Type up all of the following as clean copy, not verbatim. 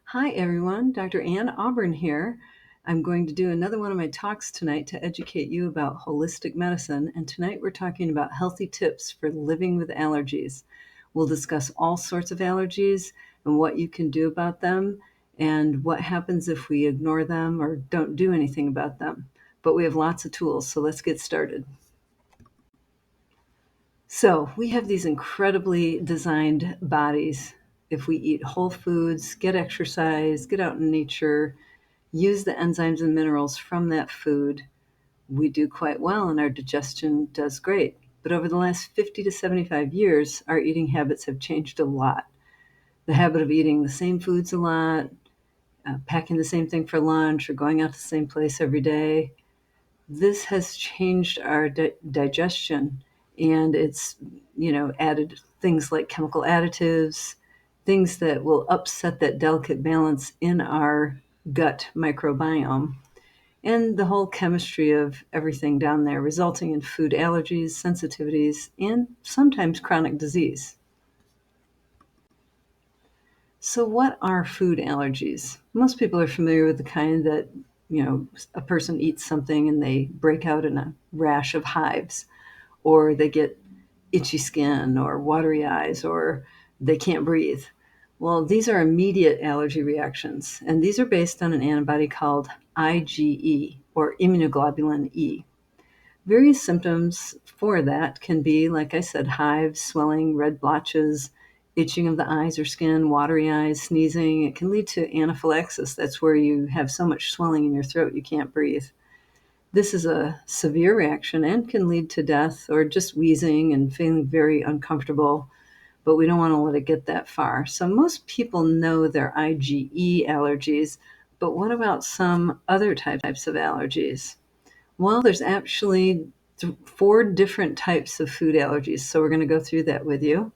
Hi, everyone. Dr. Ann Auburn here. I'm going to do another one of my talks tonight to educate you about holistic medicine. And tonight we're talking about healthy tips for living with allergies. We'll discuss all sorts of allergies and what you can do about them and what happens if we ignore them or don't do anything about them. But we have lots of tools, so let's get started. So we have these incredibly designed bodies. If we eat whole foods, get exercise, get out in nature, use the enzymes and minerals from that food, we do quite well and our digestion does great. But over the last 50 to 75 years, our eating habits have changed a lot. The habit of eating the same foods a lot, packing the same thing for lunch, or going out to the same place every day, this has changed our digestion, and it's added things like chemical additives, things that will upset that delicate balance in our gut microbiome and the whole chemistry of everything down there, resulting in food allergies, sensitivities, and sometimes chronic disease. So what are food allergies? Most people are familiar with the kind that, a person eats something and they break out in a rash of hives, or they get itchy skin or watery eyes, or they can't breathe. Well, these are immediate allergy reactions, and these are based on an antibody called IgE, or immunoglobulin E. Various symptoms for that can be, like I said, hives, swelling, red blotches, itching of the eyes or skin, watery eyes, sneezing. It can lead to anaphylaxis. That's where you have so much swelling in your throat you can't breathe. This is a severe reaction and can lead to death or just wheezing and feeling very uncomfortable, but we don't want to let it get that far. So most people know their IgE allergies, but what about some other types of allergies? Well, there's actually four different types of food allergies, so we're going to go through that with you.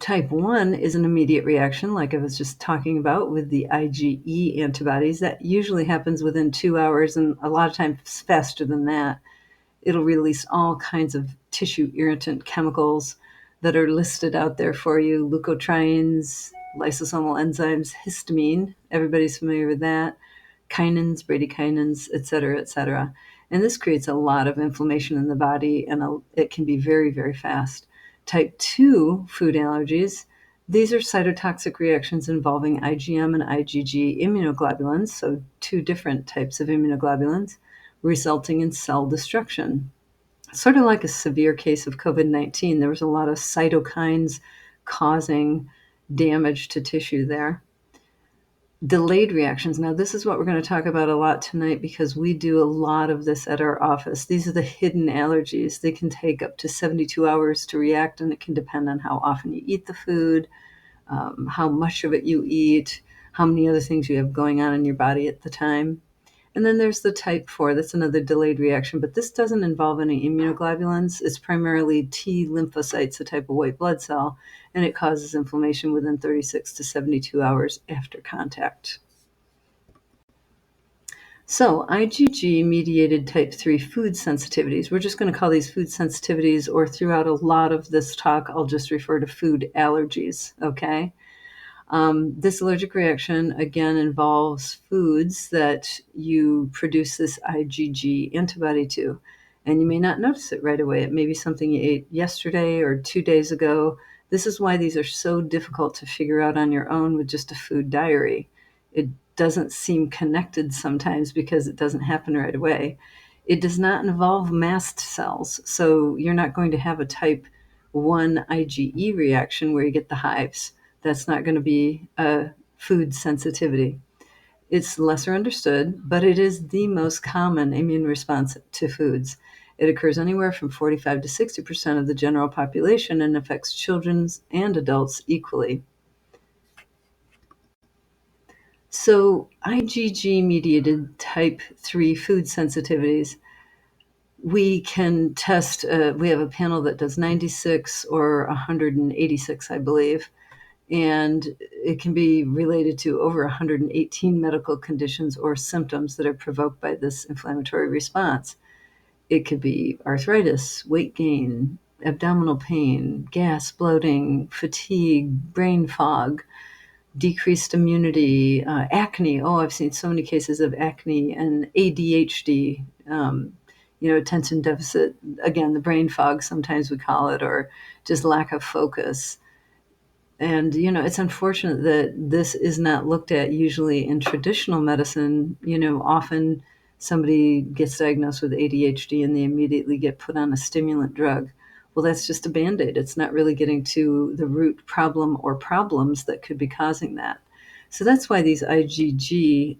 Type 1 is an immediate reaction, like I was just talking about with the IgE antibodies. That usually happens within 2 hours, and a lot of times faster than that. It'll release all kinds of tissue irritant chemicals that are listed out there for you: leukotrienes, lysosomal enzymes, histamine. Everybody's familiar with that. Kinins, bradykinins, et cetera, et cetera. And this creates a lot of inflammation in the body, and it can be very, very fast. Type 2 food allergies, these are cytotoxic reactions involving IgM and IgG immunoglobulins, so two different types of immunoglobulins, resulting in cell destruction. Sort of like a severe case of COVID-19, there was a lot of cytokines causing damage to tissue there. Delayed reactions. Now, this is what we're going to talk about a lot tonight because we do a lot of this at our office. These are the hidden allergies. They can take up to 72 hours to react, and it can depend on how often you eat the food, how much of it you eat, how many other things you have going on in your body at the time. And then there's the type 4. That's another delayed reaction, but this doesn't involve any immunoglobulins. It's primarily T lymphocytes, a type of white blood cell, and it causes inflammation within 36 to 72 hours after contact. So IgG-mediated type 3 food sensitivities, we're just going to call these food sensitivities, or throughout a lot of this talk, I'll just refer to food allergies, okay? This allergic reaction, again, involves foods that you produce this IgG antibody to. And you may not notice it right away. It may be something you ate yesterday or 2 days ago. This is why these are so difficult to figure out on your own with just a food diary. It doesn't seem connected sometimes because it doesn't happen right away. It does not involve mast cells, so you're not going to have a type 1 IgE reaction where you get the hives. That's not going to be a food sensitivity. It's lesser understood, but it is the most common immune response to foods. It occurs anywhere from 45 to 60% of the general population and affects children and adults equally. So IgG-mediated type 3 food sensitivities, we can test, we have a panel that does 96 or 186, I believe, and it can be related to over 118 medical conditions or symptoms that are provoked by this inflammatory response. It could be arthritis, weight gain, abdominal pain, gas, bloating, fatigue, brain fog, decreased immunity, acne. Oh, I've seen so many cases of acne and ADHD, attention deficit. Again, the brain fog, sometimes we call it, or just lack of focus. And, it's unfortunate that this is not looked at usually in traditional medicine. Often somebody gets diagnosed with ADHD and they immediately get put on a stimulant drug. Well, that's just a Band-Aid. It's not really getting to the root problem or problems that could be causing that. So that's why these IgG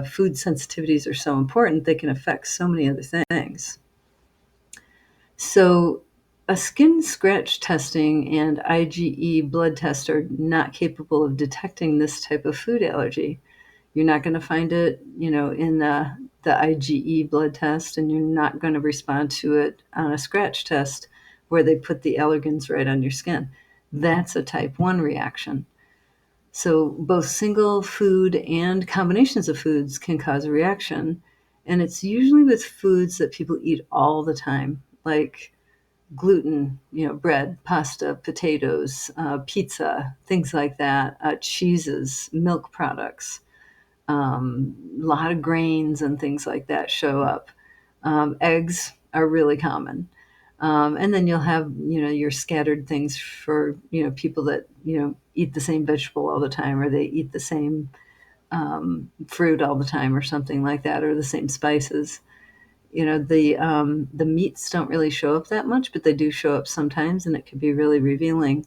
food sensitivities are so important. They can affect so many other things. So a skin scratch testing and IgE blood test are not capable of detecting this type of food allergy. You're not going to find it, in the IgE blood test, and you're not going to respond to it on a scratch test where they put the allergens right on your skin. That's a type 1 reaction. So both single food and combinations of foods can cause a reaction, and it's usually with foods that people eat all the time, like gluten, bread, pasta, potatoes, pizza, things like that, cheeses, milk products, a lot of grains and things like that show up. Eggs are really common. And then you'll have, your scattered things for, people that, eat the same vegetable all the time, or they eat the same fruit all the time or something like that, or the same spices. The meats don't really show up that much, but they do show up sometimes, and it can be really revealing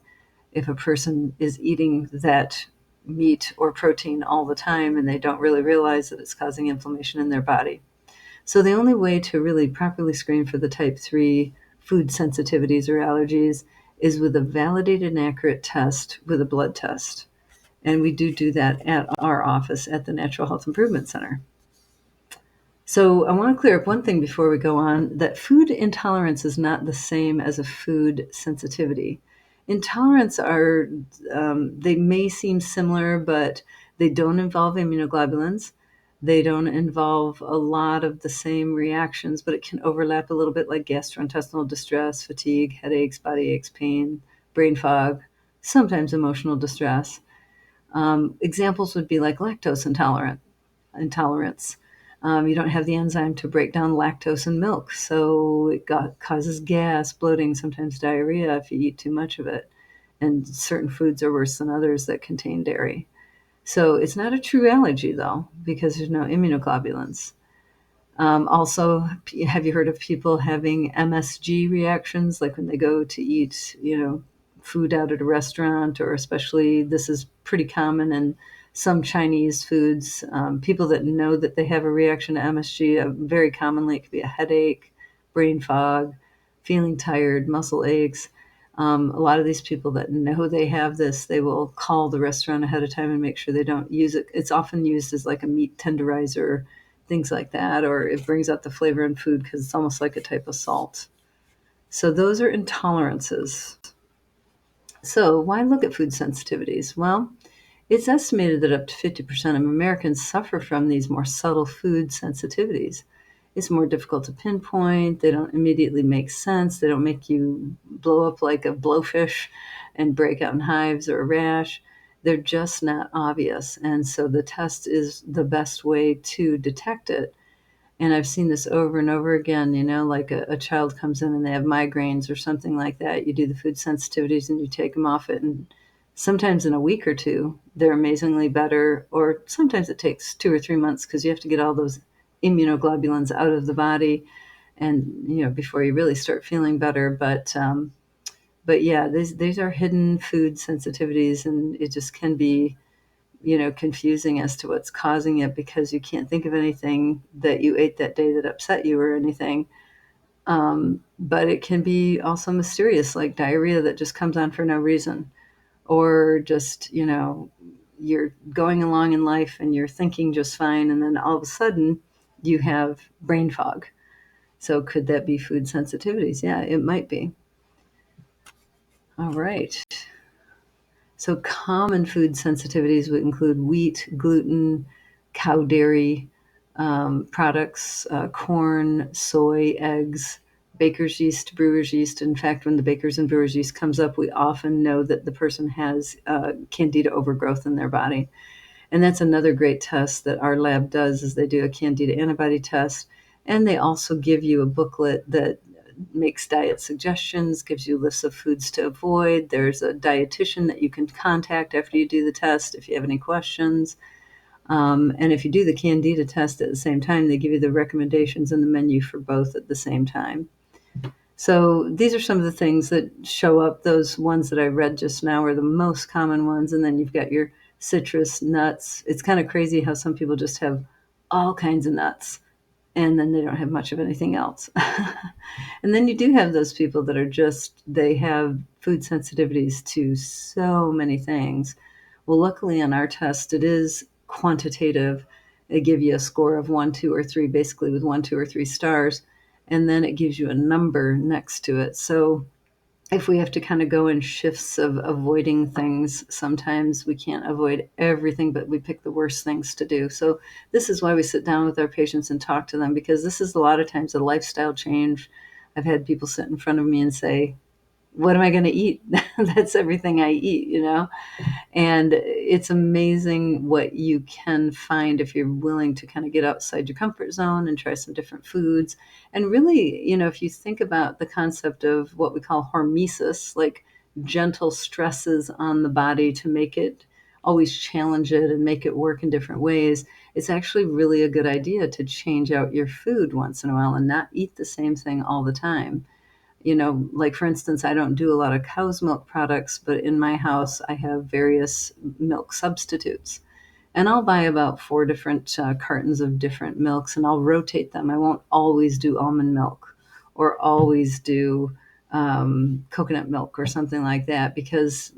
if a person is eating that meat or protein all the time and they don't really realize that it's causing inflammation in their body. So the only way to really properly screen for the type 3 food sensitivities or allergies is with a validated and accurate test with a blood test. And we do that at our office at the Natural Health Improvement Center. So I want to clear up one thing before we go on, that food intolerance is not the same as a food sensitivity. Intolerance are, they may seem similar, but they don't involve immunoglobulins. They don't involve a lot of the same reactions, but it can overlap a little bit, like gastrointestinal distress, fatigue, headaches, body aches, pain, brain fog, sometimes emotional distress. Examples would be like lactose intolerance. You don't have the enzyme to break down lactose in milk, so it causes gas, bloating, sometimes diarrhea if you eat too much of it. And certain foods are worse than others that contain dairy. So it's not a true allergy, though, because there's no immunoglobulins. Also, have you heard of people having MSG reactions, like when they go to eat, food out at a restaurant, or especially this is pretty common in some Chinese foods. People that know that they have a reaction to MSG, very commonly it could be a headache, brain fog, feeling tired, muscle aches. A lot of these people that know they have this, they will call the restaurant ahead of time and make sure they don't use it. It's often used as like a meat tenderizer, things like that, or it brings out the flavor in food because it's almost like a type of salt. So those are intolerances. So why look at food sensitivities? Well, it's estimated that up to 50% of Americans suffer from these more subtle food sensitivities. It's more difficult to pinpoint. They don't immediately make sense. They don't make you blow up like a blowfish and break out in hives or a rash. They're just not obvious. And so the test is the best way to detect it. And I've seen this over and over again, like a child comes in and they have migraines or something like that. You do the food sensitivities and you take them off it. And sometimes in a week or two, they're amazingly better. Or sometimes it takes 2 or 3 months because you have to get all those immunoglobulins out of the body and, before you really start feeling better. But yeah, these are hidden food sensitivities, and it just can be confusing as to what's causing it because you can't think of anything that you ate that day that upset you or anything. But it can be also mysterious, like diarrhea that just comes on for no reason, or just, you're going along in life and you're thinking just fine, and then all of a sudden you have brain fog. So could that be food sensitivities? Yeah, it might be. All right. So common food sensitivities would include wheat, gluten, cow dairy products, corn, soy, eggs, baker's yeast, brewer's yeast. In fact, when the baker's and brewer's yeast comes up, we often know that the person has candida overgrowth in their body. And that's another great test that our lab does is they do a candida antibody test. And they also give you a booklet that makes diet suggestions, gives you lists of foods to avoid. There's a dietitian that you can contact after you do the test if you have any questions. And if you do the candida test at the same time, they give you the recommendations and the menu for both at the same time. So these are some of the things that show up. Those ones that I read just now are the most common ones. And then you've got your citrus, nuts. It's kind of crazy how some people just have all kinds of nuts and then they don't have much of anything else. And then you do have those people that are just, they have food sensitivities to so many things. Well, luckily on our test, it is quantitative. They give you a score of 1, 2, or 3, basically with 1, 2, or 3 stars. And then it gives you a number next to it. So if we have to kind of go in shifts of avoiding things, sometimes we can't avoid everything, but we pick the worst things to do. So this is why we sit down with our patients and talk to them, because this is a lot of times a lifestyle change. I've had people sit in front of me and say, what am I going to eat? That's everything I eat, you know? And it's amazing what you can find if you're willing to kind of get outside your comfort zone and try some different foods. And really, you know, if you think about the concept of what we call hormesis, like gentle stresses on the body to make it always challenge it and make it work in different ways, it's actually really a good idea to change out your food once in a while and not eat the same thing all the time. You know, like for instance, I don't do a lot of cow's milk products, but in my house, I have various milk substitutes. And I'll buy about 4 different cartons of different milks and I'll rotate them. I won't always do almond milk or always do coconut milk or something like that because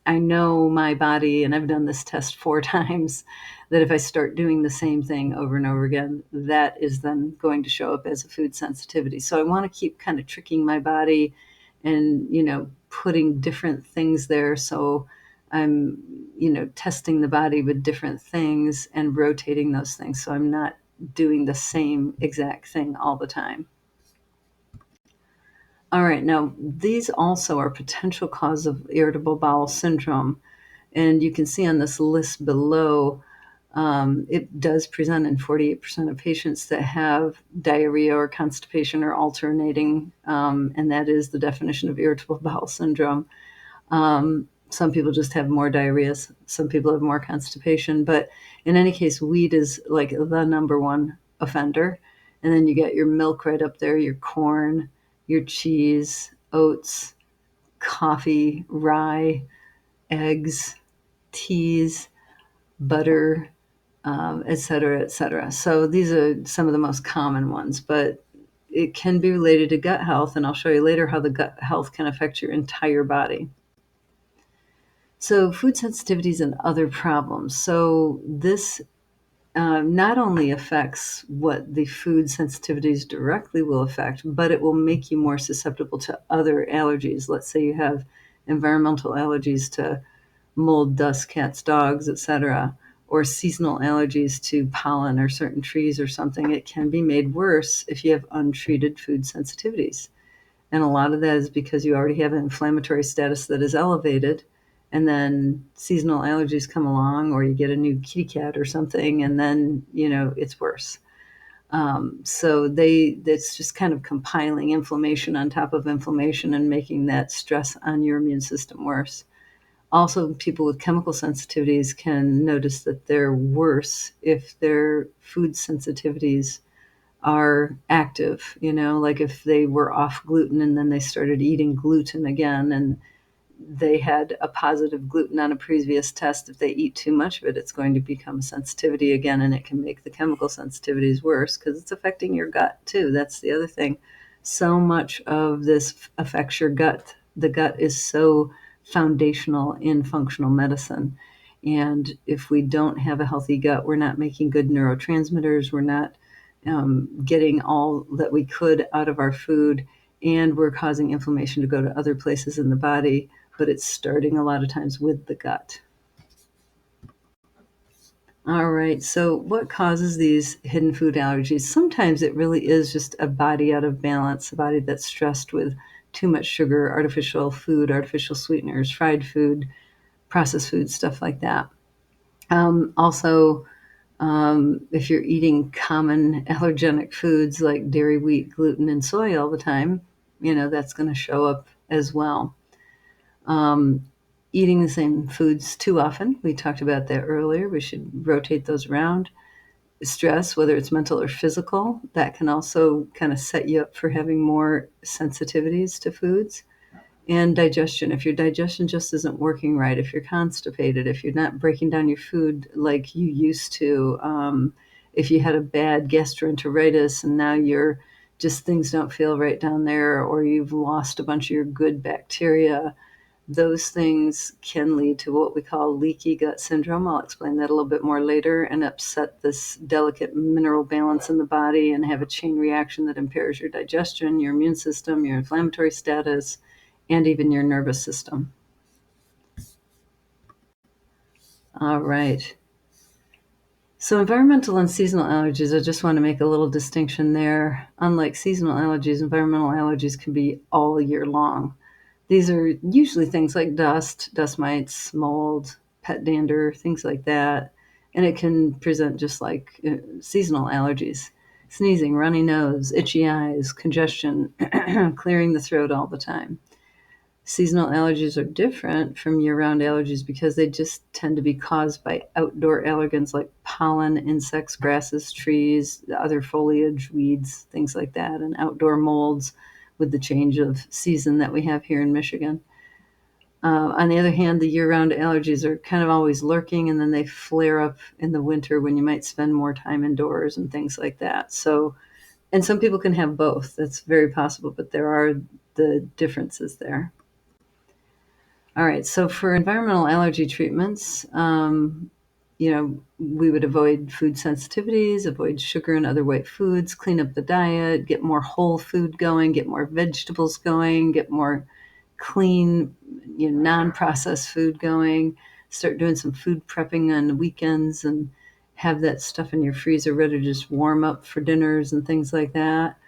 I know my body, and I've done this test 4 times, that if I start doing the same thing over and over again, that is then going to show up as a food sensitivity. So I want to keep kind of tricking my body and, you know, putting different things there. So I'm, you know, testing the body with different things and rotating those things. So I'm not doing the same exact thing all the time. All right, now these also are potential cause of irritable bowel syndrome. And you can see on this list below, it does present in 48% of patients that have diarrhea or constipation or alternating, and that is the definition of irritable bowel syndrome. Some people just have more diarrhea, some people have more constipation, but in any case, wheat is like the number one offender. And then you get your milk right up there, your corn, your cheese, oats, coffee, rye, eggs, teas, butter, et cetera, et cetera. So these are some of the most common ones, but it can be related to gut health, and I'll show you later how the gut health can affect your entire body. So food sensitivities and other problems. So this not only affects what the food sensitivities directly will affect, but it will make you more susceptible to other allergies. Let's say you have environmental allergies to mold, dust, cats, dogs, etc., or seasonal allergies to pollen or certain trees or something. It can be made worse if you have untreated food sensitivities. And a lot of that is because you already have an inflammatory status that is elevated. And then seasonal allergies come along, or you get a new kitty cat or something, and then, you know, it's worse. So it's just kind of compiling inflammation on top of inflammation and making that stress on your immune system worse. Also, people with chemical sensitivities can notice that they're worse if their food sensitivities are active, you know, like if they were off gluten and then they started eating gluten again and they had a positive gluten on a previous test. If they eat too much of it, it's going to become sensitivity again, and it can make the chemical sensitivities worse because it's affecting your gut too. That's the other thing. So much of this affects your gut. The gut is so foundational in functional medicine. And if we don't have a healthy gut, we're not making good neurotransmitters. We're not getting all that we could out of our food, and we're causing inflammation to go to other places in the body, but it's starting a lot of times with the gut. All right. So, what causes these hidden food allergies? Sometimes it really is just a body out of balance, a body that's stressed with too much sugar, artificial food, artificial sweeteners, fried food, processed food, stuff like that. Also, if you're eating common allergenic foods like dairy, wheat, gluten, and soy all the time, that's going to show up as well. Um, Eating the same foods too often, we talked about that earlier. We should rotate those around. Stress, whether it's mental or physical, that can also kind of set you up for having more sensitivities to foods. And digestion, if your digestion just isn't working right, if you're constipated, if you're not breaking down your food like you used to, if you had a bad gastroenteritis and now you're just things don't feel right down there, or you've lost a bunch of your good bacteria, those things can lead to what we call leaky gut syndrome. I'll explain that a little bit more later, and upset this delicate mineral balance in the body and have a chain reaction that impairs your digestion, your immune system, your inflammatory status, and even your nervous system. All right. So, environmental and seasonal allergies, I just want to make a little distinction there. Unlike seasonal allergies, environmental allergies can be all year long. These are usually things like dust, dust mites, mold, pet dander, things like that. And it can present just like seasonal allergies: sneezing, runny nose, itchy eyes, congestion, clearing the throat all the time. Seasonal allergies are different from year-round allergies because they just tend to be caused by outdoor allergens like pollen, insects, grasses, trees, other foliage, weeds, things like that, and outdoor molds with the change of season that we have here in Michigan. On the other hand, the year-round allergies are kind of always lurking, and then they flare up in the winter when you might spend more time indoors and things like that. So, and some people can have both. That's very possible, but there are the differences there. All right. So for environmental allergy treatments, we would avoid food sensitivities, avoid sugar and other white foods, clean up the diet, get more whole food going, get more vegetables going, get more clean, non-processed food going. Start doing some food prepping on the weekends and have that stuff in your freezer ready to just warm up for dinners and things like that.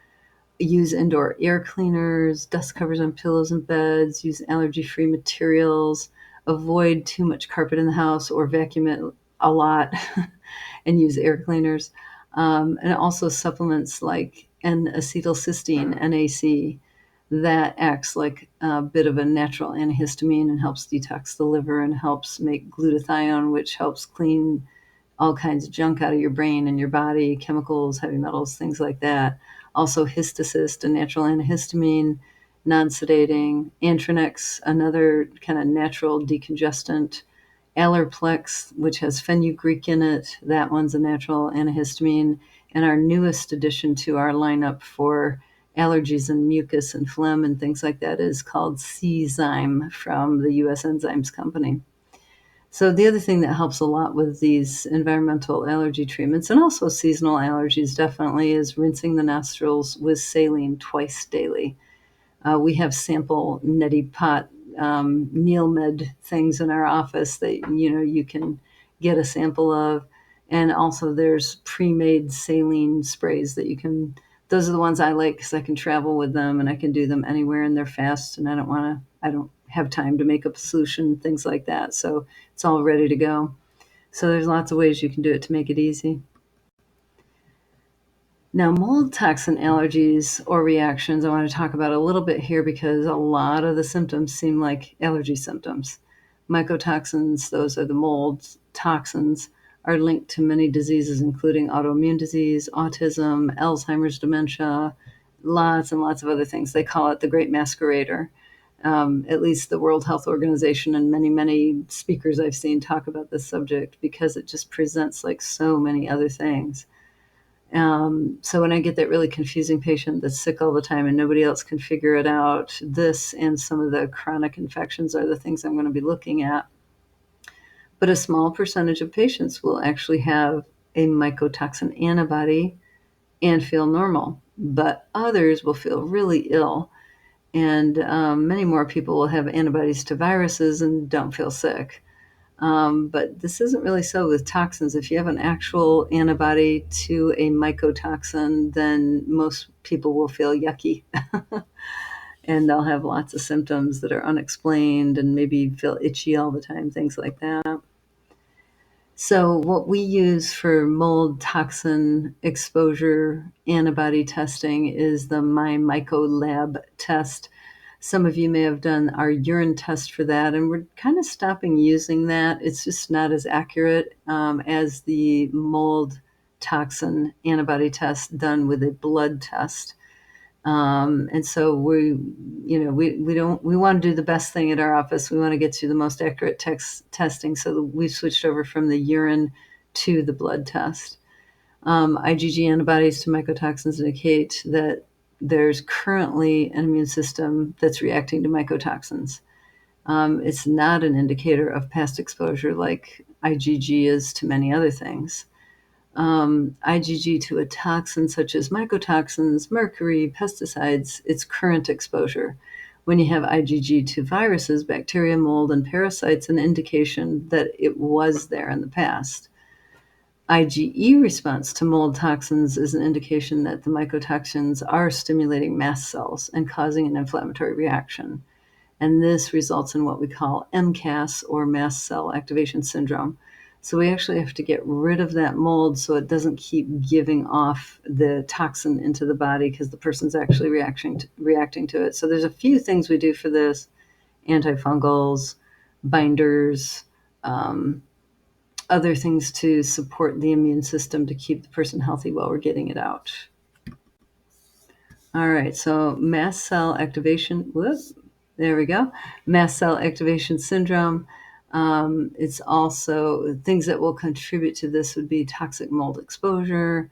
Use indoor air cleaners, dust covers on pillows and beds, use allergy-free materials, avoid too much carpet in the house or vacuum it a lot and use air cleaners. And also supplements like N-acetylcysteine, NAC, that acts like a bit of a natural antihistamine and helps detox the liver and helps make glutathione, which helps clean all kinds of junk out of your brain and your body, chemicals, heavy metals, things like that. Also, histocyst, a natural antihistamine, non-sedating, Antranex, another kind of natural decongestant, Allerplex, which has fenugreek in it. That one's a natural antihistamine. And our newest addition to our lineup for allergies and mucus and phlegm and things like that is called C-Zyme from the U.S. Enzymes Company. So the other thing that helps a lot with these environmental allergy treatments and also seasonal allergies definitely is rinsing the nostrils with saline twice daily. We have sample neti pot Neilmed things in our office that you can get a sample of, and also there's pre-made saline sprays that you can. Those are the ones I like because I can travel with them and I can do them anywhere and they're fast and I don't have time to make up a solution, things like that. So it's all ready to go. So there's lots of ways you can do it to make it easy. Now, mold toxin allergies or reactions, I want to talk about a little bit here because a lot of the symptoms seem like allergy symptoms. Mycotoxins, those are the mold toxins, are linked to many diseases, including autoimmune disease, autism, Alzheimer's, dementia, lots and lots of other things. They call it the Great Masquerader. At least the World Health Organization and many, many speakers I've seen talk about this subject because it just presents like so many other things. So when I get that really confusing patient that's sick all the time and nobody else can figure it out, this and some of the chronic infections are the things I'm going to be looking at. But a small percentage of patients will actually have a mycotoxin antibody and feel normal, but others will feel really ill. And many more people will have antibodies to viruses and don't feel sick. But this isn't really so with toxins. If you have an actual antibody to a mycotoxin, then most people will feel yucky and they'll have lots of symptoms that are unexplained and maybe feel itchy all the time, things like that. So, what we use for mold toxin exposure antibody testing is the MyMycoLab test. Some of you may have done our urine test for that, and we're kind of stopping using that. It's just not as accurate as the mold toxin antibody test done with a blood test. And so we want to do the best thing at our office. We want to get you the most accurate testing. So we've switched over from the urine to the blood test. IgG antibodies to mycotoxins indicate that there's currently an immune system that's reacting to mycotoxins. It's not an indicator of past exposure like IgG is to many other things. IgG to a toxin such as mycotoxins, mercury, pesticides, its current exposure. When you have IgG to viruses, bacteria, mold, and parasites, an indication that it was there in the past. IgE response to mold toxins is an indication that the mycotoxins are stimulating mast cells and causing an inflammatory reaction. And this results in what we call MCAS, or mast cell activation syndrome. So we actually have to get rid of that mold so it doesn't keep giving off the toxin into the body because the person's actually reacting to it. So there's a few things we do for this: antifungals, binders, other things to support the immune system to keep the person healthy while we're getting it out. All right, so mast cell activation, there we go. Mast cell activation syndrome. It's also things that will contribute to this would be toxic mold exposure,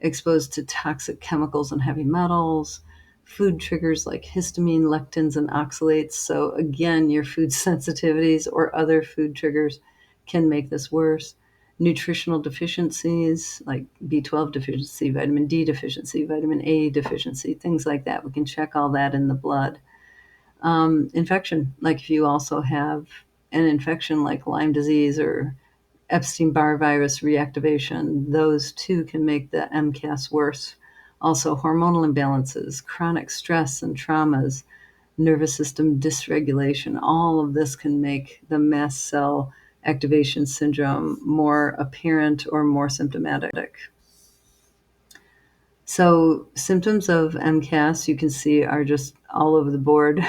exposed to toxic chemicals and heavy metals, food triggers like histamine, lectins, and oxalates. So again, your food sensitivities or other food triggers can make this worse. Nutritional deficiencies like B12 deficiency, vitamin D deficiency, vitamin A deficiency, things like that. We can check all that in the blood. Infection, like if you also have an infection like Lyme disease or Epstein-Barr virus reactivation, those too can make the MCAS worse. Also, hormonal imbalances, chronic stress and traumas, nervous system dysregulation, all of this can make the mast cell activation syndrome more apparent or more symptomatic. So symptoms of MCAS you can see are just all over the board.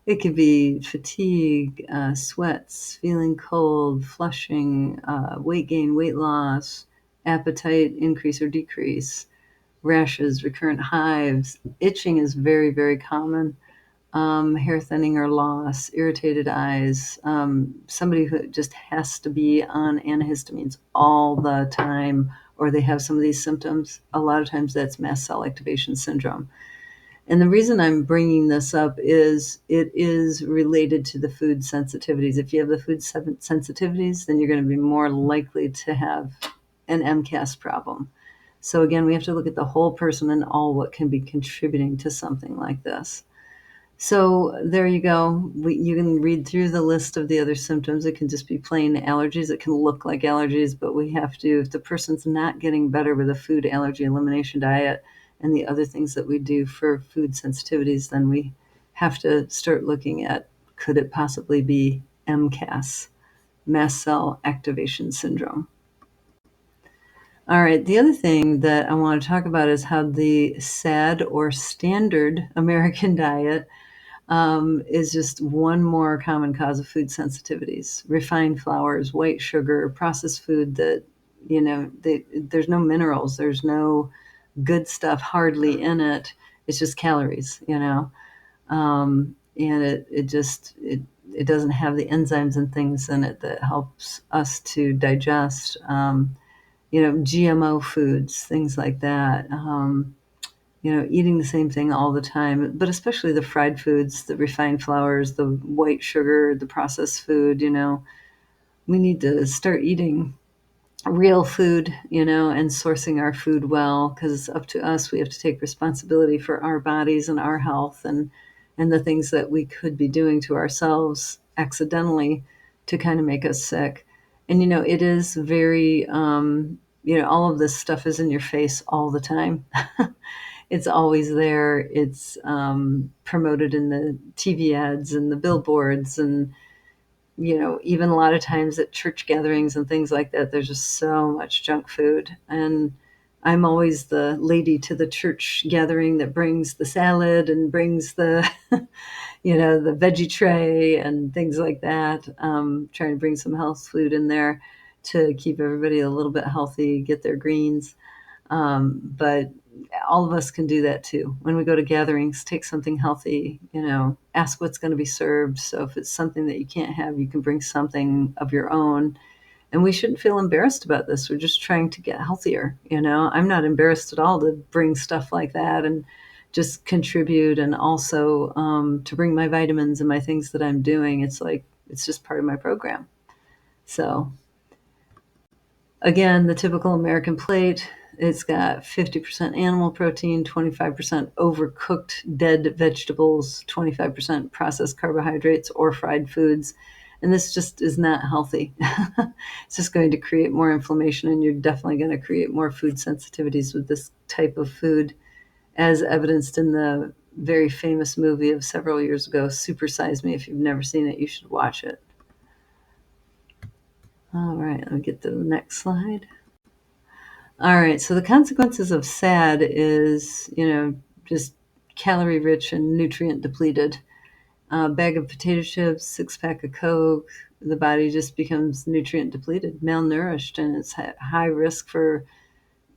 It could be fatigue, sweats, feeling cold, flushing, weight gain, weight loss, appetite increase or decrease, rashes, recurrent hives. Itching is very, very common. Hair thinning or loss, irritated eyes, somebody who just has to be on antihistamines all the time, or they have some of these symptoms. A lot of times that's mast cell activation syndrome. And the reason I'm bringing this up is it is related to the food sensitivities. If you have the food sensitivities, then you're going to be more likely to have an MCAS problem. So again, we have to look at the whole person and all what can be contributing to something like this. So there you go. You can read through the list of the other symptoms. It can just be plain allergies. It can look like allergies, but we have to, if the person's not getting better with a food allergy elimination diet and the other things that we do for food sensitivities, then we have to start looking at, could it possibly be MCAS, mast cell activation syndrome? All right, the other thing that I want to talk about is how the SAD, or standard American diet, is just one more common cause of food sensitivities. Refined flours, white sugar, processed food that, there's no minerals, there's no good stuff hardly in it. It's just calories. And it doesn't have the enzymes and things in it that helps us to digest. GMO foods, things like that. Eating the same thing all the time, but especially the fried foods, the refined flours, the white sugar, the processed food, we need to start eating real food, and sourcing our food well, because it's up to us. We have to take responsibility for our bodies and our health and the things that we could be doing to ourselves accidentally to kind of make us sick. And, it is very, all of this stuff is in your face all the time. It's always there. It's promoted in the TV ads and the billboards, and even a lot of times at church gatherings and things like that, there's just so much junk food. And I'm always the lady to the church gathering that brings the salad and brings the, the veggie tray and things like that. Trying to bring some health food in there to keep everybody a little bit healthy, get their greens. But all of us can do that too. When we go to gatherings, take something healthy, ask what's going to be served. So if it's something that you can't have, you can bring something of your own. And we shouldn't feel embarrassed about this. We're just trying to get healthier. I'm not embarrassed at all to bring stuff like that and just contribute, and also to bring my vitamins and my things that I'm doing. It's just part of my program. So again, the typical American plate, it's got 50% animal protein, 25% overcooked dead vegetables, 25% processed carbohydrates or fried foods. And this just is not healthy. It's just going to create more inflammation, and you're definitely going to create more food sensitivities with this type of food, as evidenced in the very famous movie of several years ago, Super Size Me. If you've never seen it, you should watch it. All right, let me get to the next slide. All right, so the consequences of SAD is, just calorie rich and nutrient depleted. A bag of potato chips, 6-pack of Coke, the body just becomes nutrient depleted, malnourished, and it's high risk for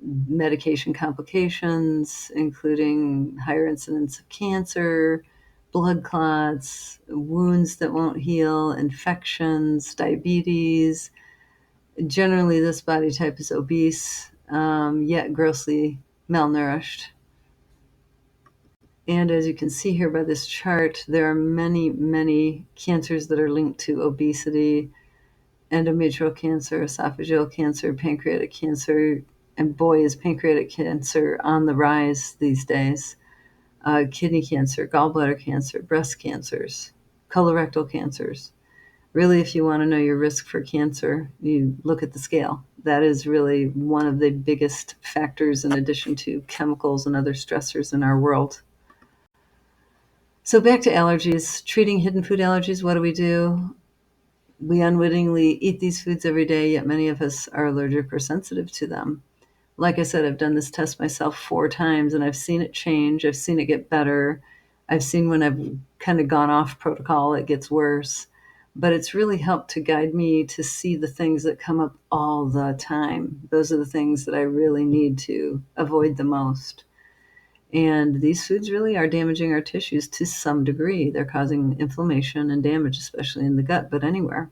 medication complications, including higher incidence of cancer, blood clots, wounds that won't heal, infections, diabetes. Generally, this body type is obese, yet grossly malnourished. And as you can see here by this chart, there are many, many cancers that are linked to obesity: endometrial cancer, esophageal cancer, pancreatic cancer, and boy, is pancreatic cancer on the rise these days. Kidney cancer, gallbladder cancer, breast cancers, colorectal cancers. Really, if you want to know your risk for cancer, you look at the scale. That is really one of the biggest factors, in addition to chemicals and other stressors in our world. So back to allergies, treating hidden food allergies. What do? We unwittingly eat these foods every day, yet many of us are allergic or sensitive to them. Like I said, I've done this test myself 4 times, and I've seen it change. I've seen it get better. I've seen when I've kind of gone off protocol, it gets worse. But it's really helped to guide me to see the things that come up all the time. Those are the things that I really need to avoid the most. And these foods really are damaging our tissues to some degree. They're causing inflammation and damage, especially in the gut, but anywhere.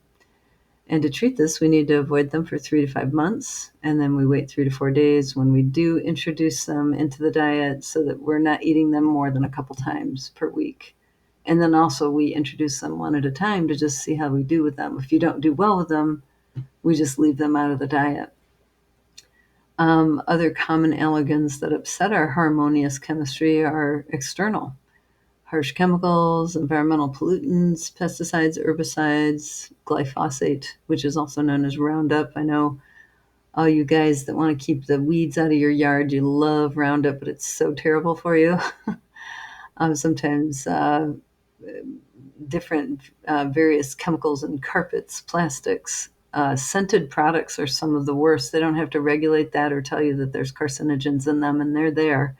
And to treat this, we need to avoid them for 3 to 5 months, and then we wait 3 to 4 days when we do introduce them into the diet, so that we're not eating them more than a couple times per week. And then also we introduce them one at a time to just see how we do with them. If you don't do well with them, we just leave them out of the diet. Other common allergens that upset our harmonious chemistry are external: harsh chemicals, environmental pollutants, pesticides, herbicides, glyphosate, which is also known as Roundup. I know all you guys that want to keep the weeds out of your yard, you love Roundup, but it's so terrible for you. Sometimes different various chemicals in carpets, plastics, scented products are some of the worst. They don't have to regulate that or tell you that there's carcinogens in them, and they're there.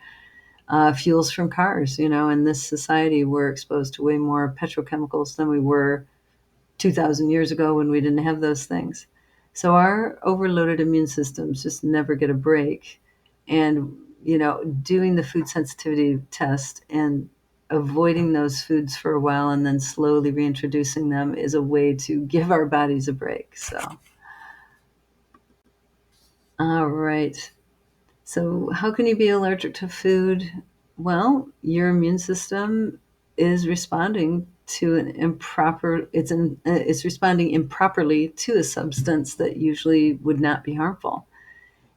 Fuels from cars. In this society, we're exposed to way more petrochemicals than we were 2,000 years ago when we didn't have those things. So our overloaded immune systems just never get a break. And, doing the food sensitivity test and avoiding those foods for a while and then slowly reintroducing them is a way to give our bodies a break. So, all right. So how can you be allergic to food? Well, your immune system is responding to it's responding improperly to a substance that usually would not be harmful.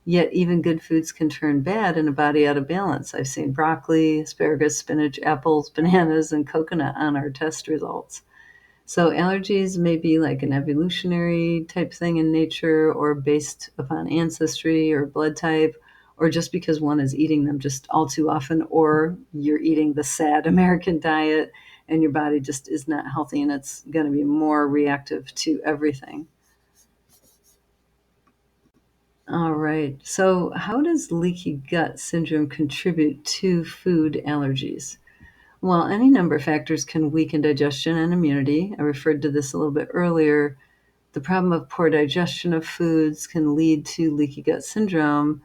Yet even good foods can turn bad and a body out of balance. I've seen broccoli, asparagus, spinach, apples, bananas, and coconut on our test results. So allergies may be like an evolutionary type thing in nature or based upon ancestry or blood type, or just because one is eating them just all too often, or you're eating the sad American diet and your body just is not healthy and it's going to be more reactive to everything. All right. So, how does leaky gut syndrome contribute to food allergies? Well, any number of factors can weaken digestion and immunity. I referred to this a little bit earlier. The problem of poor digestion of foods can lead to leaky gut syndrome.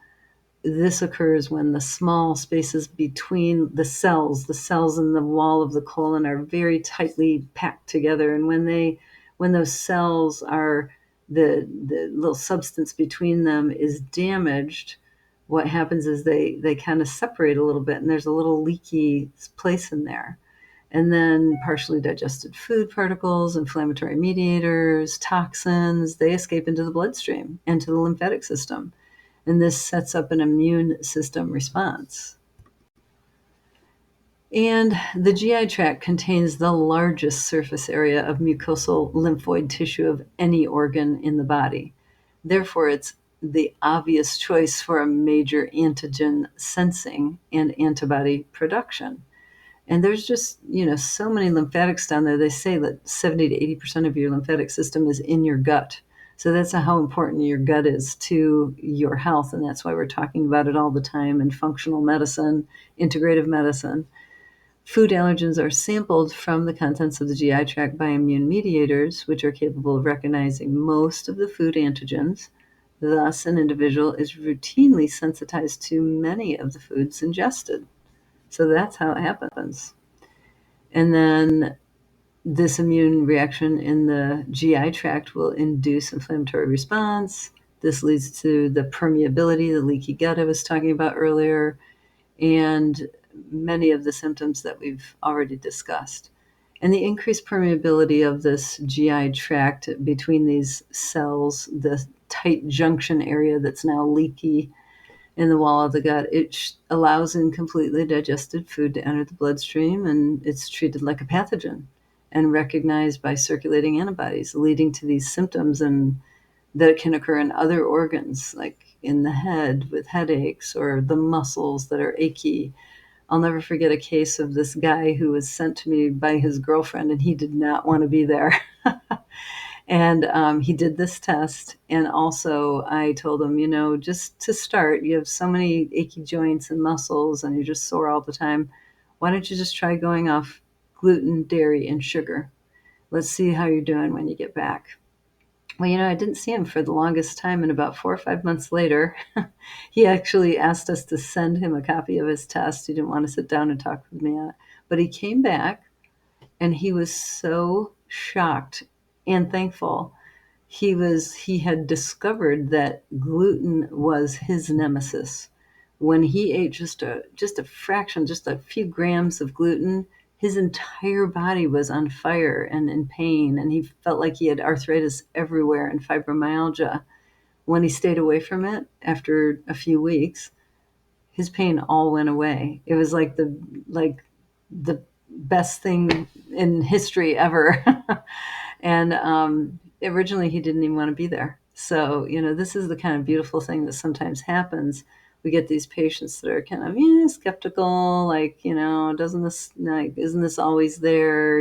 This occurs when the small spaces between the cells in the wall of the colon are very tightly packed together. And when those cells are, the little substance between them is damaged, what happens is they kind of separate a little bit and there's a little leaky place in there. And then partially digested food particles, inflammatory mediators, toxins, they escape into the bloodstream and to the lymphatic system. And this sets up an immune system response. And the GI tract contains the largest surface area of mucosal lymphoid tissue of any organ in the body. Therefore, it's the obvious choice for a major antigen sensing and antibody production. And there's just, so many lymphatics down there. They say that 70 to 80% of your lymphatic system is in your gut. So that's how important your gut is to your health. And that's why we're talking about it all the time in functional medicine, integrative medicine. Food allergens are sampled from the contents of the GI tract by immune mediators, which are capable of recognizing most of the food antigens. Thus, an individual is routinely sensitized to many of the foods ingested. So that's how it happens. And then this immune reaction in the GI tract will induce inflammatory response. This leads to the permeability, the leaky gut I was talking about earlier, and many of the symptoms that we've already discussed. And the increased permeability of this GI tract between these cells, the tight junction area that's now leaky in the wall of the gut, it allows incompletely digested food to enter the bloodstream, and it's treated like a pathogen and recognized by circulating antibodies, leading to these symptoms and that can occur in other organs, like in the head with headaches or the muscles that are achy. I'll never forget a case of this guy who was sent to me by his girlfriend, and he did not want to be there. And he did this test. And also, I told him, just to start, you have so many achy joints and muscles, and you're just sore all the time. Why don't you just try going off gluten, dairy, and sugar? Let's see how you're doing when you get back. Well, I didn't see him for the longest time. And about 4 or 5 months later, he actually asked us to send him a copy of his test. He didn't want to sit down and talk with me. But he came back and he was so shocked and thankful. He had discovered that gluten was his nemesis. When he ate just a fraction, just a few grams of gluten, his entire body was on fire and in pain, and he felt like he had arthritis everywhere and fibromyalgia. When he stayed away from it after a few weeks, his pain all went away. It was like the best thing in history ever. And originally, he didn't even want to be there. So, this is the kind of beautiful thing that sometimes happens. We get these patients that are kind of skeptical, like, doesn't this, like, isn't this always there?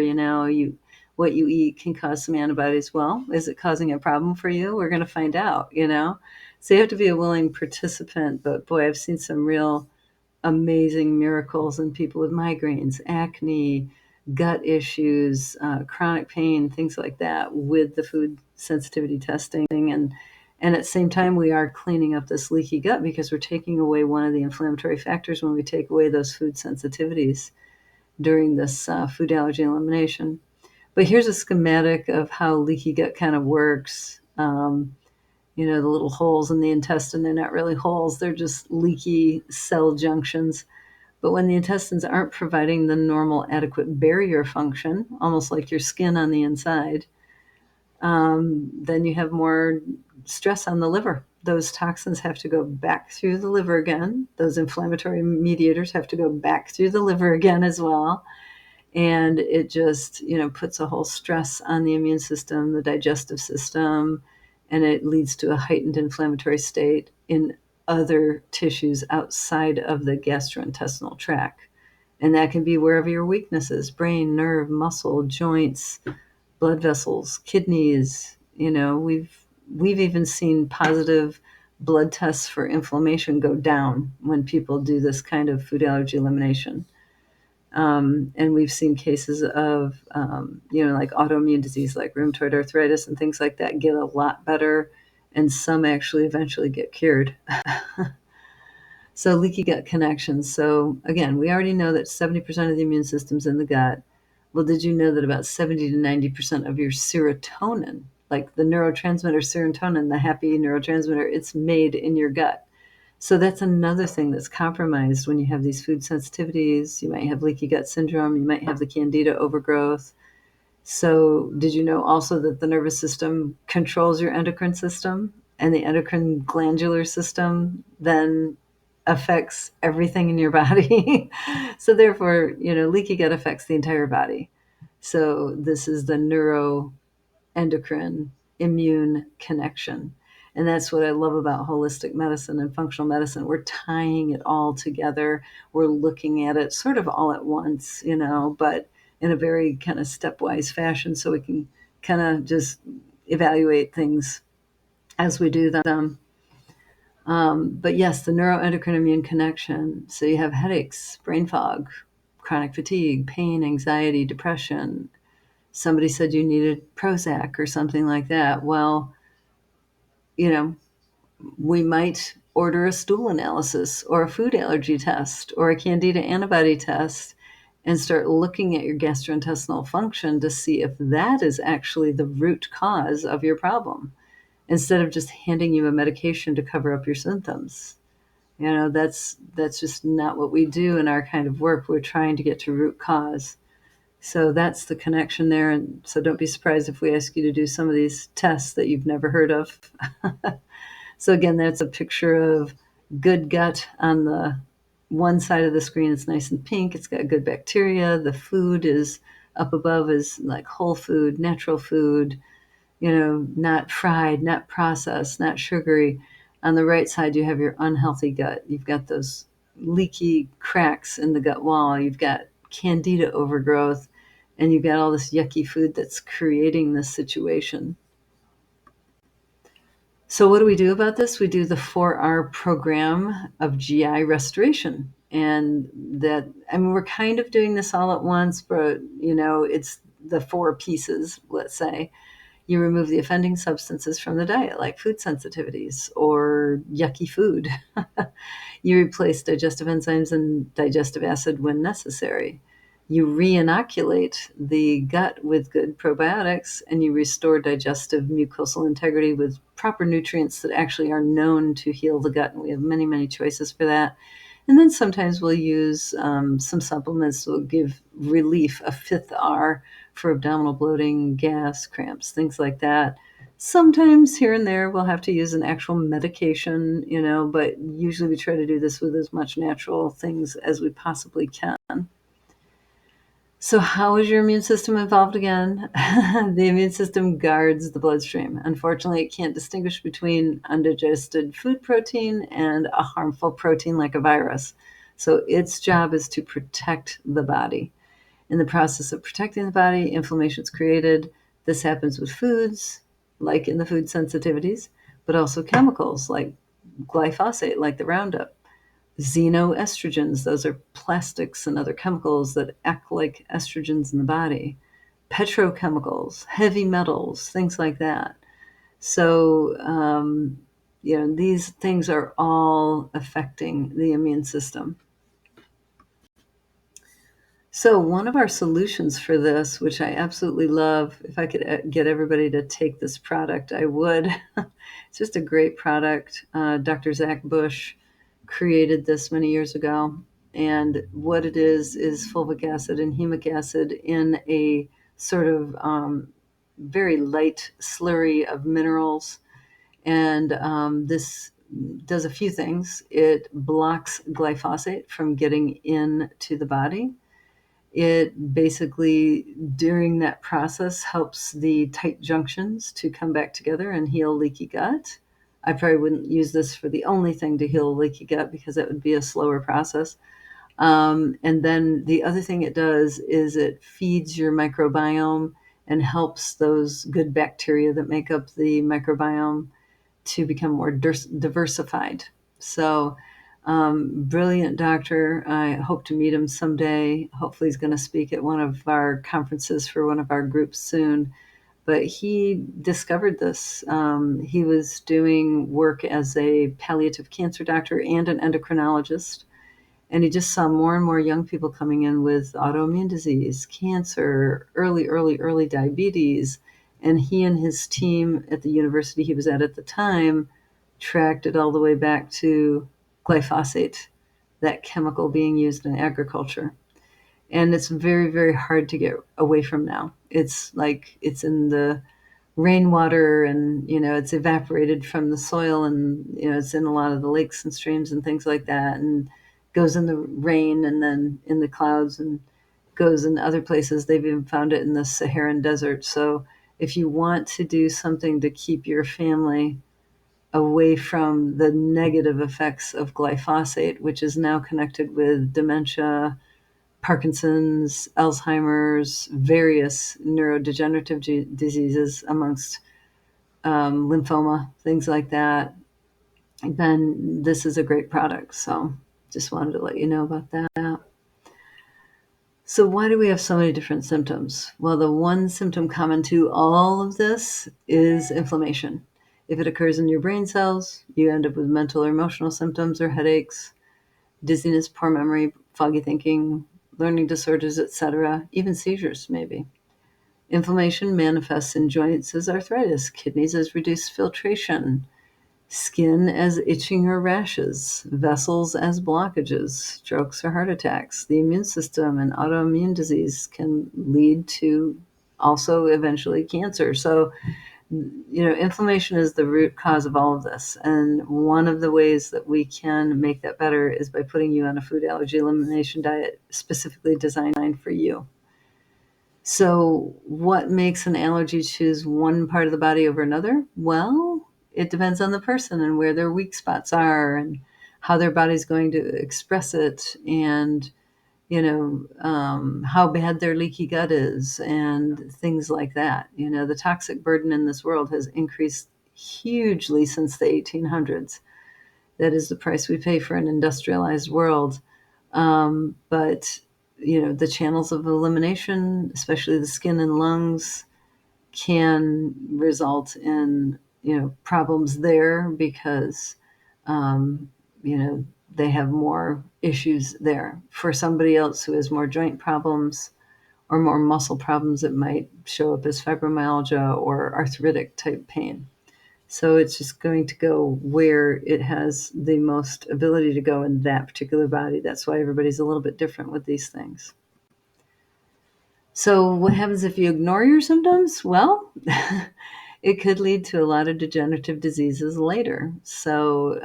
What you eat can cause some antibodies. Well, is it causing a problem for you? We're going to find out. So you have to be a willing participant. But boy, I've seen some real amazing miracles in people with migraines, acne, gut issues, chronic pain, things like that with the food sensitivity testing. And at the same time, we are cleaning up this leaky gut because we're taking away one of the inflammatory factors when we take away those food sensitivities during this food allergy elimination. But here's a schematic of how leaky gut kind of works. The little holes in the intestine, they're not really holes, they're just leaky cell junctions. But when the intestines aren't providing the normal adequate barrier function, almost like your skin on the inside, then you have more stress on the liver. Those toxins have to go back through the liver again. Those inflammatory mediators have to go back through the liver again as well. And it just, puts a whole stress on the immune system, the digestive system, and it leads to a heightened inflammatory state in other tissues outside of the gastrointestinal tract. And that can be wherever your weakness is: brain, nerve, muscle, joints, blood vessels, kidneys. We've even seen positive blood tests for inflammation go down when people do this kind of food allergy elimination. And we've seen cases of, like autoimmune disease, like rheumatoid arthritis and things like that, get a lot better, and some actually eventually get cured. So leaky gut connections. So again, we already know that 70% of the immune system's in the gut. Well, did you know that about 70 to 90% of your serotonin, like the neurotransmitter serotonin, the happy neurotransmitter, it's made in your gut? So that's another thing that's compromised when you have these food sensitivities. You might have leaky gut syndrome. You might have the candida overgrowth. So did you know also that the nervous system controls your endocrine system, and the endocrine glandular system then affects everything in your body? So therefore, leaky gut affects the entire body. So this is the neuroendocrine immune connection. And that's what I love about holistic medicine and functional medicine. We're tying it all together. We're looking at it sort of all at once, but in a very kind of stepwise fashion, so we can kind of just evaluate things as we do them. But yes, the neuroendocrine immune connection. So you have headaches, brain fog, chronic fatigue, pain, anxiety, depression. Somebody said you needed Prozac or something like that. Well, you know, we might order a stool analysis or a food allergy test or a candida antibody test and start looking at your gastrointestinal function to see if that is actually the root cause of your problem, instead of just handing you a medication to cover up your symptoms. That's just not what we do in our kind of work. We're trying to get to root cause. So that's the connection there. And so don't be surprised if we ask you to do some of these tests that you've never heard of. So again, that's a picture of good gut on the one side of the screen. It's nice and pink. It's got good bacteria. The food is up above is like whole food, natural food, not fried, not processed, not sugary. On the right side, you have your unhealthy gut. You've got those leaky cracks in the gut wall. You've got candida overgrowth, and you've got all this yucky food that's creating this situation. So what do we do about this? We do the 4R program of GI restoration. And we're kind of doing this all at once, but, it's the 4 pieces, let's say. You remove the offending substances from the diet, like food sensitivities or yucky food. You replace digestive enzymes and digestive acid when necessary. You re-inoculate the gut with good probiotics, and you restore digestive mucosal integrity with proper nutrients that actually are known to heal the gut. And we have many, many choices for that. And then sometimes we'll use some supplements that will give relief, a 5th R for abdominal bloating, gas, cramps, things like that. Sometimes here and there we'll have to use an actual medication, but usually we try to do this with as much natural things as we possibly can. So how is your immune system involved again? The immune system guards the bloodstream. Unfortunately, it can't distinguish between undigested food protein and a harmful protein like a virus. So its job is to protect the body. In the process of protecting the body, inflammation is created. This happens with foods, like in the food sensitivities, but also chemicals like glyphosate, like the Roundup. Xenoestrogens, those are plastics and other chemicals that act like estrogens in the body. Petrochemicals, heavy metals, things like that. So, these things are all affecting the immune system. So one of our solutions for this, which I absolutely love, if I could get everybody to take this product, I would. It's just a great product. Dr. Zach Bush created this many years ago. And what it is fulvic acid and humic acid in a sort of very light slurry of minerals. And this does a few things. It blocks glyphosate from getting into the body. It basically, during that process, helps the tight junctions to come back together and heal leaky gut. I probably wouldn't use this for the only thing to heal leaky gut because that would be a slower process. And then the other thing it does is it feeds your microbiome and helps those good bacteria that make up the microbiome to become more diversified. So, brilliant doctor. I hope to meet him someday. Hopefully, he's going to speak at one of our conferences for one of our groups soon. But he discovered this. He was doing work as a palliative cancer doctor and an endocrinologist. And he just saw more and more young people coming in with autoimmune disease, cancer, early diabetes. And he and his team at the university he was at the time tracked it all the way back to glyphosate, that chemical being used in agriculture. And it's very, very hard to get away from now. It's like it's in the rainwater, and it's evaporated from the soil, and it's in a lot of the lakes and streams and things like that, and goes in the rain and then in the clouds and goes in other places. They've even found it in the Saharan desert. So if you want to do something to keep your family away from the negative effects of glyphosate, which is now connected with dementia, Parkinson's, Alzheimer's, various neurodegenerative diseases, amongst lymphoma, things like that, then this is a great product. So just wanted to let you know about that. So why do we have so many different symptoms? Well, the one symptom common to all of this is inflammation. If it occurs in your brain cells, you end up with mental or emotional symptoms or headaches, dizziness, poor memory, foggy thinking, learning disorders, etc., even seizures maybe. Inflammation manifests in joints as arthritis, kidneys as reduced filtration, skin as itching or rashes, vessels as blockages, strokes or heart attacks. The immune system and autoimmune disease can lead to also eventually cancer. So, inflammation is the root cause of all of this. And one of the ways that we can make that better is by putting you on a food allergy elimination diet specifically designed for you. So what makes an allergy choose one part of the body over another? Well, it depends on the person and where their weak spots are and how their body's going to express it, and how bad their leaky gut is and things like that. The toxic burden in this world has increased hugely since the 1800s. That is the price we pay for an industrialized world. But the channels of elimination, especially the skin and lungs, can result in problems there because they have more issues there. For somebody else who has more joint problems or more muscle problems, it might show up as fibromyalgia or arthritic type pain. So it's just going to go where it has the most ability to go in that particular body. That's why everybody's a little bit different with these things. So what happens if you ignore your symptoms? Well, it could lead to a lot of degenerative diseases later. So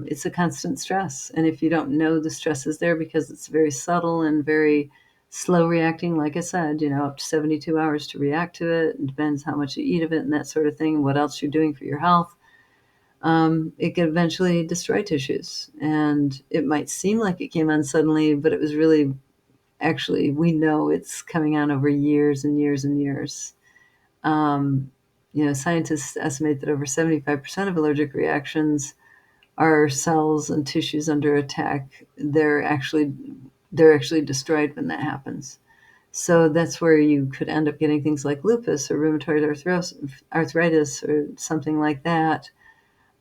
it's a constant stress. And if you don't know the stress is there because it's very subtle and very slow reacting, like I said, up to 72 hours to react to it. It depends how much you eat of it and that sort of thing, what else you're doing for your health. It could eventually destroy tissues. And it might seem like it came on suddenly, but it was really, actually, we know it's coming on over years and years and years. Scientists estimate that over 75% of allergic reactions are cells and tissues under attack. They're actually destroyed when that happens. So that's where you could end up getting things like lupus or rheumatoid arthritis or something like that.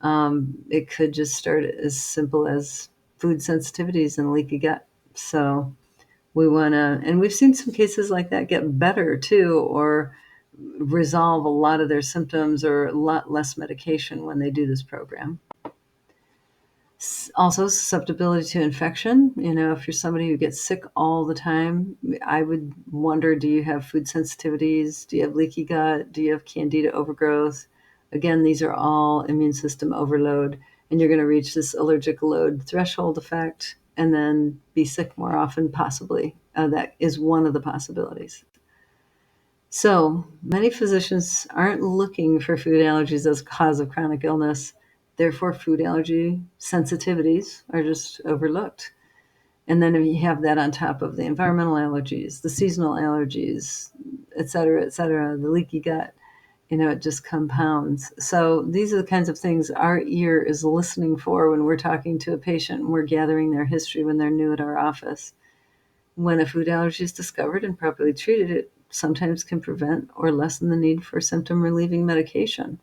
It could just start as simple as food sensitivities and leaky gut. So we want to, and we've seen some cases like that get better too, or resolve a lot of their symptoms or a lot less medication when they do this program. Also, susceptibility to infection. If you're somebody who gets sick all the time, I would wonder, do you have food sensitivities? Do you have leaky gut? Do you have candida overgrowth? Again, these are all immune system overload, and you're going to reach this allergic load threshold effect and then be sick more often, possibly, That is one of the possibilities. So many physicians aren't looking for food allergies as a cause of chronic illness. Therefore, food allergy sensitivities are just overlooked. And then if you have that on top of the environmental allergies, the seasonal allergies, et cetera, the leaky gut, it just compounds. So these are the kinds of things our ear is listening for when we're talking to a patient and we're gathering their history when they're new at our office. When a food allergy is discovered and properly treated, it sometimes can prevent or lessen the need for symptom relieving medication.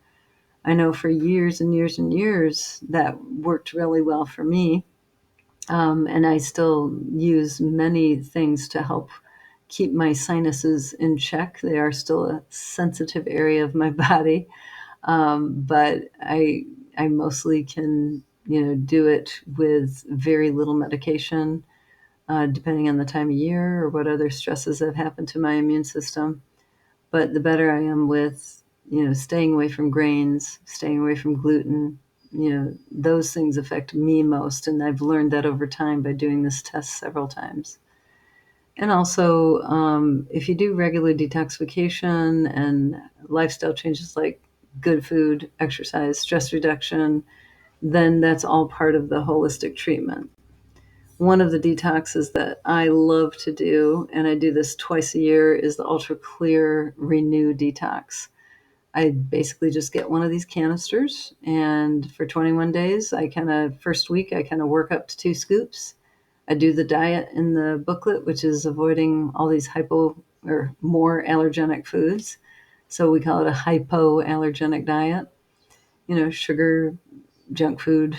I know for years and years and years that worked really well for me. And I still use many things to help keep my sinuses in check. They are still a sensitive area of my body, but I mostly can do it with very little medication, depending on the time of year or what other stresses have happened to my immune system. But the better I am with staying away from grains, staying away from gluten, those things affect me most, and I've learned that over time by doing this test several times. And also, if you do regular detoxification and lifestyle changes like good food, exercise, stress reduction, then that's all part of the holistic treatment. One of the detoxes that I love to do, and I do this twice a year, is the Ultra Clear Renew Detox. I basically just get one of these canisters, and for 21 days, first week, I kind of work up to 2 scoops. I do the diet in the booklet, which is avoiding all these hypo or more allergenic foods. So we call it a hypoallergenic diet. Sugar, junk food,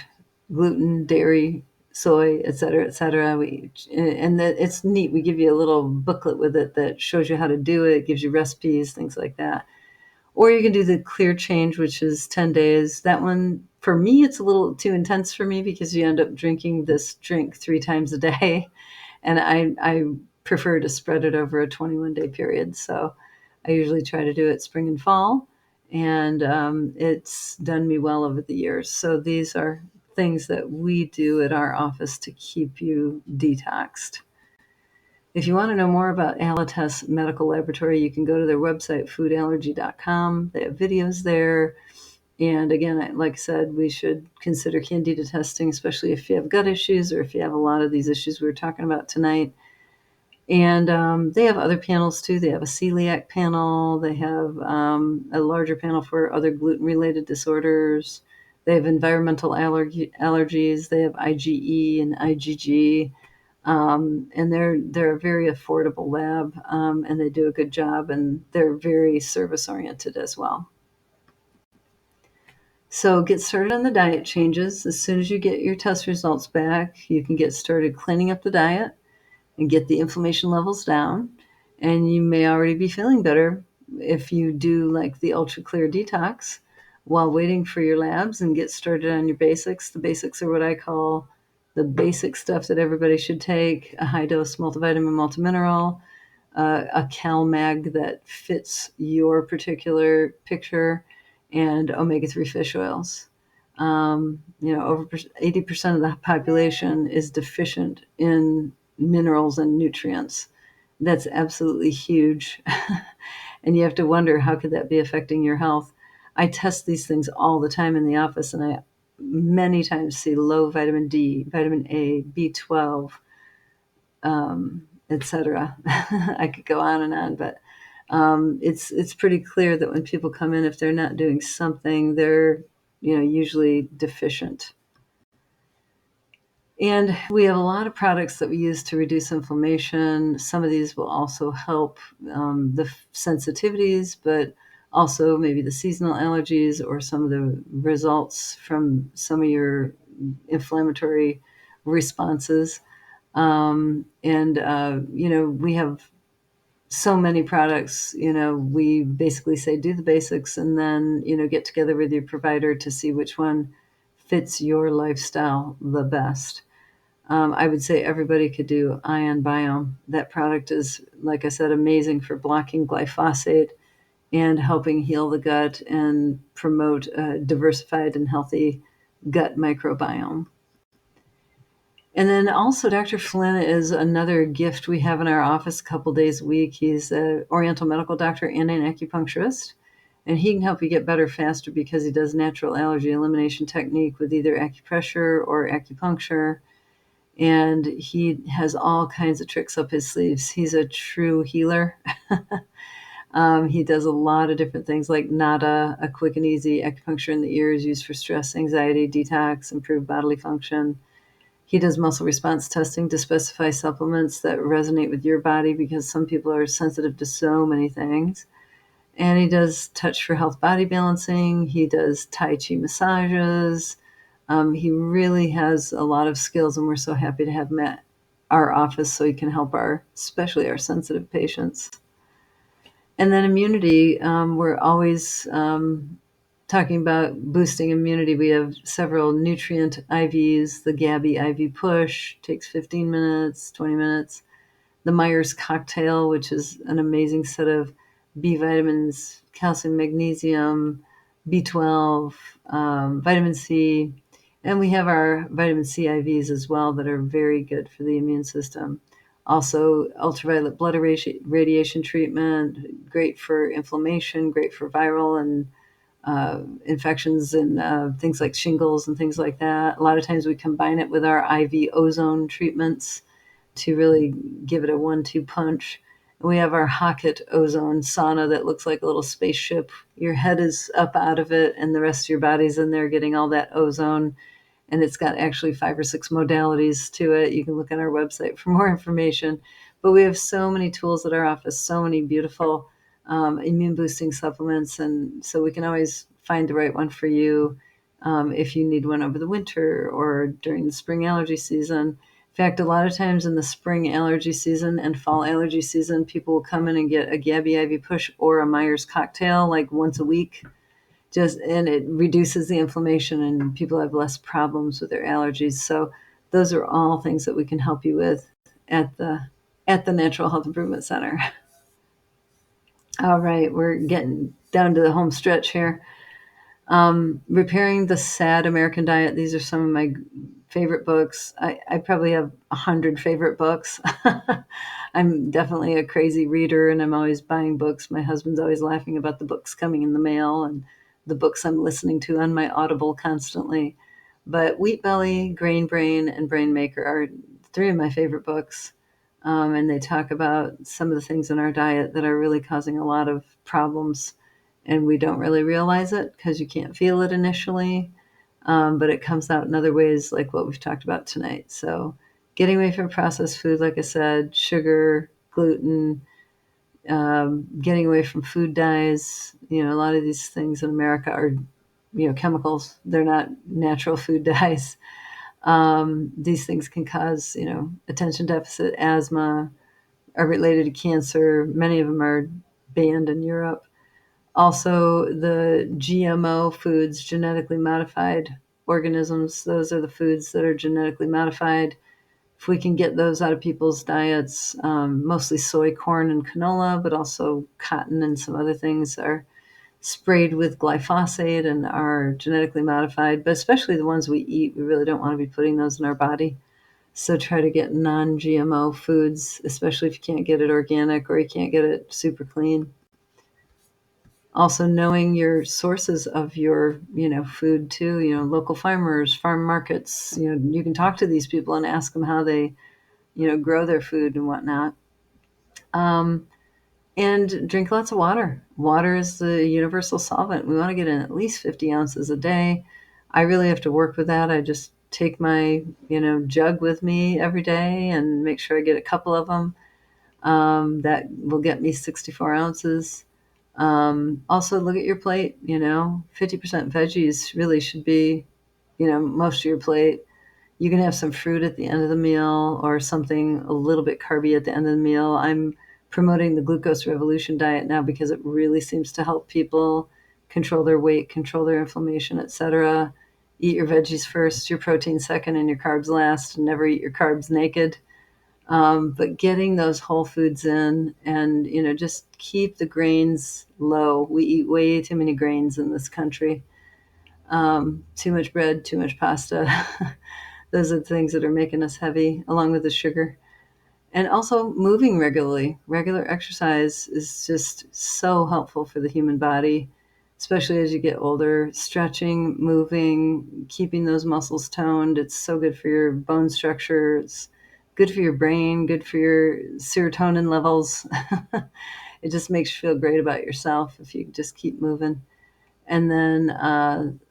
gluten, dairy, soy, et cetera, et cetera. It's neat. We give you a little booklet with it that shows you how to do it, gives you recipes, things like that. Or you can do the clear change, which is 10 days. That one, for me, it's a little too intense for me because you end up drinking this drink 3 times a day. And I prefer to spread it over a 21-day period. So I usually try to do it spring and fall. And it's done me well over the years. So these are things that we do at our office to keep you detoxed. If you want to know more about Alitas Medical Laboratory, you can go to their website, foodallergy.com. They have videos there. And again, like I said, we should consider candida testing, especially if you have gut issues or if you have a lot of these issues we were talking about tonight. And they have other panels too. They have a celiac panel. They have a larger panel for other gluten-related disorders. They have environmental allergies. They have IgE and IgG. And they're a very affordable lab, and they do a good job, and they're very service oriented as well. So get started on the diet changes. As soon as you get your test results back, you can get started cleaning up the diet and get the inflammation levels down. And you may already be feeling better if you do like the Ultra Clear Detox while waiting for your labs and get started on your basics. The basics are what I call the basic stuff that everybody should take: a high dose multivitamin, multimineral, a CalMag that fits your particular picture, and omega-3 fish oils. Over 80% of the population is deficient in minerals and nutrients. That's absolutely huge. And you have to wonder, how could that be affecting your health? I test these things all the time in the office, and I many times see low vitamin D, vitamin A, B12, etc. I could go on, but it's pretty clear that when people come in, if they're not doing something, they're usually deficient. And we have a lot of products that we use to reduce inflammation. Some of these will also help the sensitivities, but also maybe the seasonal allergies or some of the results from some of your inflammatory responses. We have so many products. We basically say do the basics and then, get together with your provider to see which one fits your lifestyle the best. I would say everybody could do Ion Biome. That product is, like I said, amazing for blocking glyphosate and helping heal the gut and promote a diversified and healthy gut microbiome. And then also, Dr. Flynn is another gift we have in our office a couple days a week. He's an Oriental medical doctor and an acupuncturist, and he can help you get better faster because he does natural allergy elimination technique with either acupressure or acupuncture. And he has all kinds of tricks up his sleeves. He's a true healer. He does a lot of different things like NADA, a quick and easy acupuncture in the ears used for stress, anxiety, detox, improved bodily function. He does muscle response testing to specify supplements that resonate with your body because some people are sensitive to so many things. And he does touch for health body balancing. He does Tai Chi massages. He really has a lot of skills, and we're so happy to have him at our office so he can help especially our sensitive patients. And then immunity, we're always talking about boosting immunity. We have several nutrient IVs. The Gabby IV Push takes 15 minutes, 20 minutes. The Myers Cocktail, which is an amazing set of B vitamins, calcium, magnesium, B12, vitamin C. And we have our vitamin C IVs as well that are very good for the immune system. Also, ultraviolet blood radiation treatment, great for inflammation, great for viral and infections and things like shingles and things like that. A lot of times we combine it with our IV ozone treatments to really give it a 1-2 punch. We have our Hocket ozone sauna that looks like a little spaceship. Your head is up out of it, and the rest of your body's in there getting all that ozone. And it's got actually 5 or 6 modalities to it. You can look on our website for more information. But we have so many tools at our office, so many beautiful immune boosting supplements. And so we can always find the right one for you if you need one over the winter or during the spring allergy season. In fact, a lot of times in the spring allergy season and fall allergy season, people will come in and get a Gabby IV Push or a Myers Cocktail like once a week. And it reduces the inflammation and people have less problems with their allergies. So those are all things that we can help you with at the Natural Health Improvement Center. All right, we're getting down to the home stretch here. Repairing the Sad American Diet. These are some of my favorite books. I probably have 100 favorite books. I'm definitely a crazy reader, and I'm always buying books. My husband's always laughing about the books coming in the mail and the books I'm listening to on my Audible constantly. But Wheat Belly, Grain Brain, and Brain Maker are 3 of my favorite books. And they talk about some of the things in our diet that are really causing a lot of problems, and we don't really realize it because you can't feel it initially, but it comes out in other ways like what we've talked about tonight. So getting away from processed food, like I said, sugar, gluten, getting away from food dyes. A lot of these things in America are, chemicals. They're not natural food dyes. These things can cause, attention deficit, asthma, are related to cancer. Many of them are banned in Europe. Also, the GMO foods, genetically modified organisms, those are the foods that are genetically modified. If we can get those out of people's diets, mostly soy, corn, and canola, but also cotton and some other things are sprayed with glyphosate and are genetically modified, but especially the ones we eat, we really don't want to be putting those in our body. So try to get non-GMO foods, especially if you can't get it organic or you can't get it super clean. Also knowing your sources of your, food too, local farmers, farm markets, you can talk to these people and ask them how they, grow their food and whatnot. And drink lots of water. Water is the universal solvent. We want to get in at least 50 ounces a day. I really have to work with that. I just take my, jug with me every day and make sure I get a couple of them. That will get me 64 ounces. Also, look at your plate. 50% veggies really should be, most of your plate. You can have some fruit at the end of the meal or something a little bit carby at the end of the meal. I'm promoting the glucose revolution diet now because it really seems to help people control their weight, control their inflammation, etc. Eat your veggies first, your protein second, and your carbs last. Never eat your carbs naked. But getting those whole foods in and, just keep the grains low. We eat way too many grains in this country. Too much bread, too much pasta. Those are the things that are making us heavy, along with the sugar. And also moving regularly. Regular exercise is just so helpful for the human body, especially as you get older. Stretching, moving, keeping those muscles toned. It's so good for your bone structure. It's good for your brain, good for your serotonin levels. It just makes you feel great about yourself if you just keep moving. And then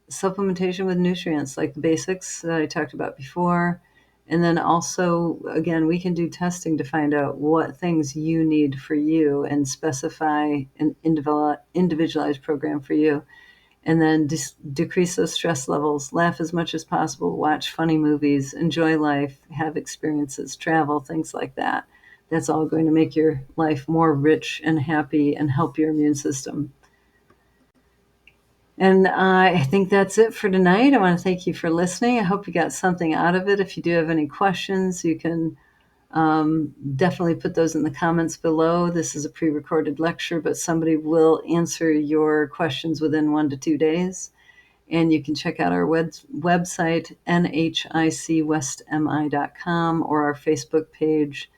supplementation with nutrients like the basics that I talked about before. And then also, again, we can do testing to find out what things you need for you and specify an individualized program for you. And then decrease those stress levels, laugh as much as possible, watch funny movies, enjoy life, have experiences, travel, things like that. That's all going to make your life more rich and happy and help your immune system. And I think that's it for tonight. I want to thank you for listening. I hope you got something out of it. If you do have any questions, you can definitely put those in the comments below. This is a pre-recorded lecture, but somebody will answer your questions within 1 to 2 days. And you can check out our website, nhicwestmi.com, or our Facebook page,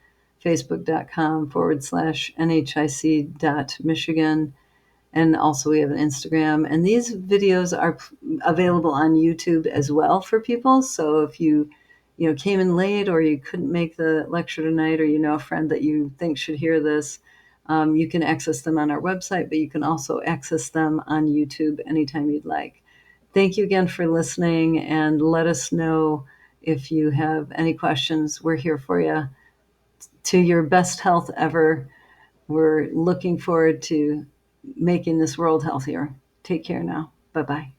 facebook.com/nhic.michigan. And also we have an Instagram. And these videos are available on YouTube as well for people. So if you came in late or you couldn't make the lecture tonight, or you know a friend that you think should hear this, you can access them on our website, but you can also access them on YouTube anytime you'd like. Thank you again for listening, and let us know if you have any questions. We're here for you. To your best health ever. We're looking forward to making this world healthier. Take care now. Bye-bye.